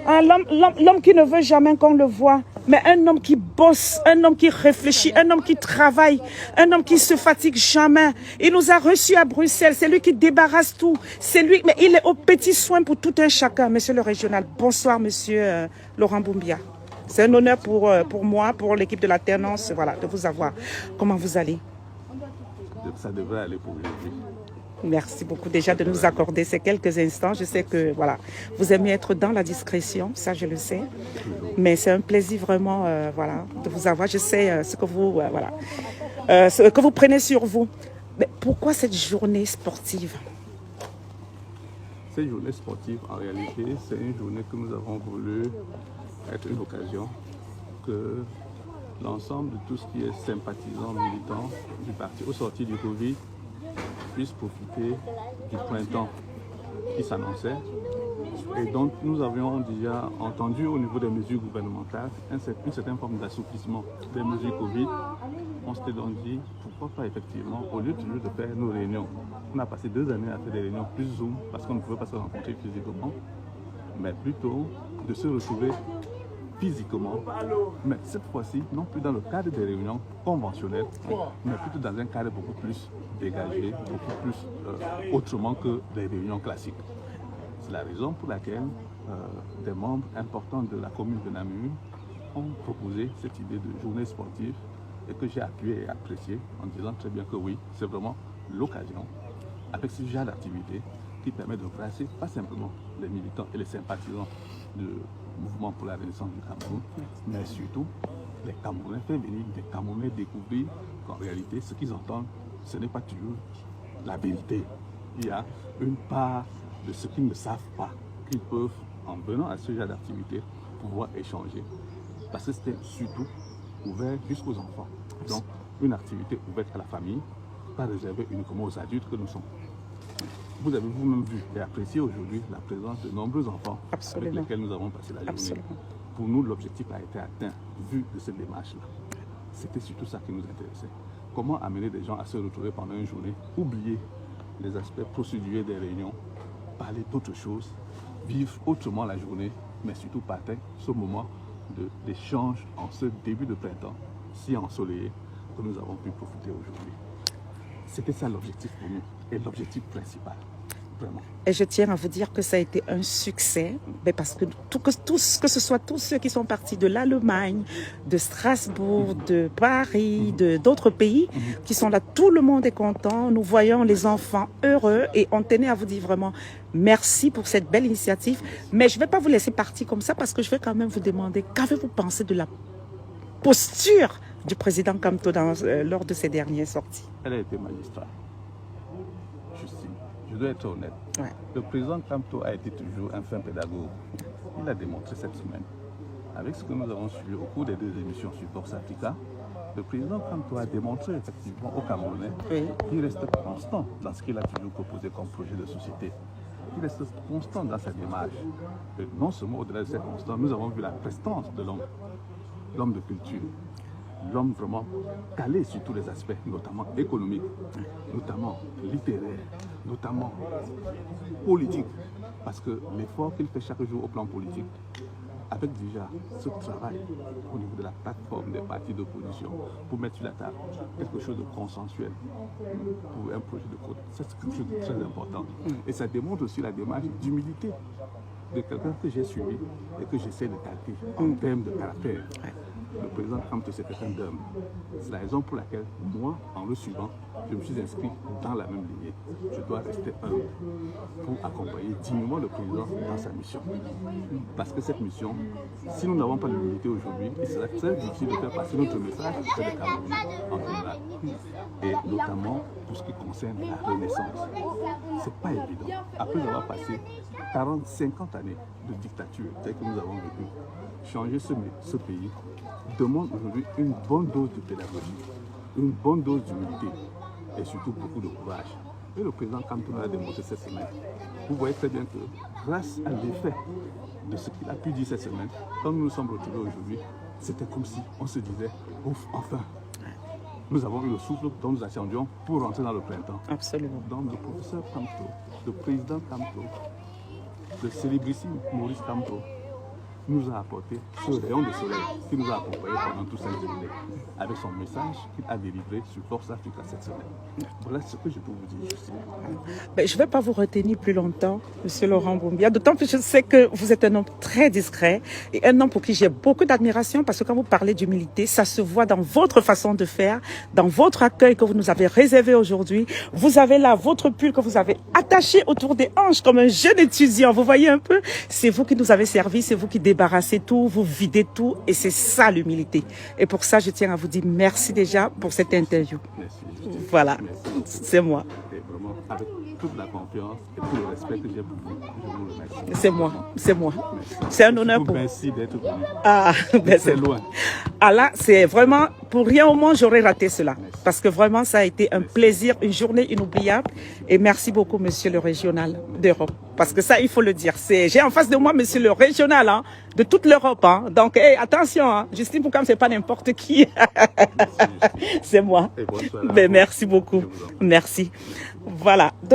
Ah, l'homme qui ne veut jamais qu'on le voie, mais un homme qui bosse, un homme qui réfléchit, un homme qui travaille, un homme qui se fatigue jamais. Il nous a reçus à Bruxelles, c'est lui qui débarrasse tout. C'est lui, mais il est aux petits soins pour tout un chacun, monsieur le régional. Bonsoir, monsieur Laurent Boumbia. C'est un honneur pour moi, pour l'équipe de l'alternance, voilà, de vous avoir. Comment vous allez? Ça devrait aller pour aujourd'hui. Merci beaucoup déjà de nous accorder ces quelques instants. Je sais que voilà, vous aimez être dans la discrétion, ça je le sais. Mais c'est un plaisir vraiment voilà, de vous avoir. Je sais ce que vous ce que vous prenez sur vous. Mais pourquoi cette journée sportive? Cette journée sportive, en réalité, c'est une journée que nous avons voulu être une occasion que l'ensemble de tout ce qui est sympathisant, militant du parti au sortir du Covid puisse profiter du printemps qui s'annonçait. Et donc nous avions déjà entendu au niveau des mesures gouvernementales une certaine forme d'assouplissement des mesures Covid. On s'était donc dit, pourquoi pas effectivement, au lieu toujours de faire nos réunions, on a passé 2 années à faire des réunions plus Zoom parce qu'on ne pouvait pas se rencontrer physiquement, mais plutôt de se retrouver physiquement, mais cette fois-ci, non plus dans le cadre des réunions conventionnelles, mais plutôt dans un cadre beaucoup plus dégagé, beaucoup plus autrement que des réunions classiques. C'est la raison pour laquelle des membres importants de la commune de Namur ont proposé cette idée de journée sportive et que j'ai appuyé et apprécié en disant très bien que oui, c'est vraiment l'occasion, avec ce genre d'activité, qui permet de brasser pas simplement les militants et les sympathisants du mouvement pour la renaissance du Cameroun, mais surtout les Camerounais, faire venir des Camerounais découvrir qu'en réalité, ce qu'ils entendent, ce n'est pas toujours la vérité. Il y a une part de ce qu'ils ne savent pas, qu'ils peuvent, en venant à ce genre d'activité, pouvoir échanger. Parce que c'était surtout ouvert jusqu'aux enfants. Donc, une activité ouverte à la famille, pas réservée uniquement aux adultes que nous sommes. Vous avez vous-même vu et apprécié aujourd'hui la présence de nombreux enfants avec lesquels nous avons passé la journée. Absolument. Pour nous, l'objectif a été atteint, vu de cette démarche-là. C'était surtout ça qui nous intéressait. Comment amener des gens à se retrouver pendant une journée, oublier les aspects procéduriers des réunions, parler d'autres choses, vivre autrement la journée, mais surtout partager ce moment d'échange en ce début de printemps, si ensoleillé, que nous avons pu profiter aujourd'hui. C'était ça l'objectif pour nous, et l'objectif principal. Vraiment. Et je tiens à vous dire que ça a été un succès, mais parce que que ce soit tous ceux qui sont partis de l'Allemagne, de Strasbourg, de Paris, d'autres pays qui sont là, tout le monde est content. Nous voyons les enfants heureux et on tenait à vous dire vraiment merci pour cette belle initiative. Mais je ne vais pas vous laisser partir comme ça parce que je vais quand même vous demander qu'avez-vous pensé de la posture du président Kamto lors de ses dernières sorties? Elle a été magistrale. Justine, je dois être honnête. Ouais. Le président Kamto a été toujours un fin pédagogue. Il a démontré cette semaine, avec ce que nous avons suivi au cours des 2 émissions sur Box Africa, le président Kamto a démontré effectivement aux Camerounais qu'il reste constant dans ce qu'il a toujours proposé comme projet de société. Il reste constant dans sa démarche. Et non seulement au-delà de cette constance, nous avons vu la prestance de l'homme, l'homme de culture, l'homme vraiment calé sur tous les aspects, notamment économiques, notamment littéraires, notamment politiques. Parce que l'effort qu'il fait chaque jour au plan politique, avec déjà ce travail au niveau de la plateforme des partis d'opposition pour mettre sur la table quelque chose de consensuel pour un projet de code, c'est quelque chose de très important. Et ça démontre aussi la démarche d'humilité de quelqu'un que j'ai suivi et que j'essaie de calquer en termes de caractère. Le président Kamto, c'est quelqu'un d'homme. C'est la raison pour laquelle moi, en le suivant, je me suis inscrit dans la même lignée. Je dois rester humble pour accompagner dignement le président dans sa mission. Parce que cette mission, si nous n'avons pas l'unité aujourd'hui, il sera très difficile de faire passer notre message auprès des Camerounais en général. Et notamment pour ce qui concerne la renaissance. C'est pas évident. Après avoir passé 40, 50 années de dictature telle que nous avons vécu, changer ce pays demande aujourd'hui une bonne dose de pédagogie, une bonne dose d'humilité et surtout beaucoup de courage. Et le président Kamto l'a démontré cette semaine. Vous voyez très bien que grâce à l'effet de ce qu'il a pu dire cette semaine, quand nous nous sommes retrouvés aujourd'hui, c'était comme si on se disait, ouf, enfin, nous avons eu le souffle dont nous attendions pour rentrer dans le printemps. Absolument. Donc le professeur Kamto, le président Kamto, le célébrissime Maurice Kamto nous a apporté ce rayon de soleil qui nous a accompagnés pendant toute cette journée, avec son message qu'il a délivré sur Force Africa cette semaine. Voilà ce que je peux vous dire, Justine. Ben, je ne vais pas vous retenir plus longtemps, Monsieur Laurent Boumbia, d'autant que je sais que vous êtes un homme très discret et un homme pour qui j'ai beaucoup d'admiration parce que quand vous parlez d'humilité, ça se voit dans votre façon de faire, dans votre accueil que vous nous avez réservé aujourd'hui. Vous avez là votre pull que vous avez attaché autour des hanches comme un jeune étudiant. Vous voyez un peu? C'est vous qui nous avez servi, c'est vous qui débarrassez tout, vous videz tout et c'est ça l'humilité. Et pour ça, je tiens à vous dire merci déjà pour cette interview. Merci, Justine. Voilà, Merci. c'est moi. Et vraiment, avec toute la confiance et tout le respect que j'ai pour vous, je vous remercie. C'est moi, c'est moi. Merci. C'est un honneur pour vous. Merci d'être venu. Ah, ben C'est loin. Ah là, c'est vraiment, pour rien au monde, j'aurais raté cela. Parce que vraiment, ça a été un plaisir, une journée inoubliable. Et merci beaucoup, monsieur le régional d'Europe. Parce que ça, il faut le dire. J'ai en face de moi, monsieur le régional, hein, de toute l'Europe. Hein. Donc, hey, attention, hein, Justine Poukam, c'est pas n'importe qui. C'est moi. Et bonne soirée. Ben, merci beaucoup. Merci. Voilà. Donc,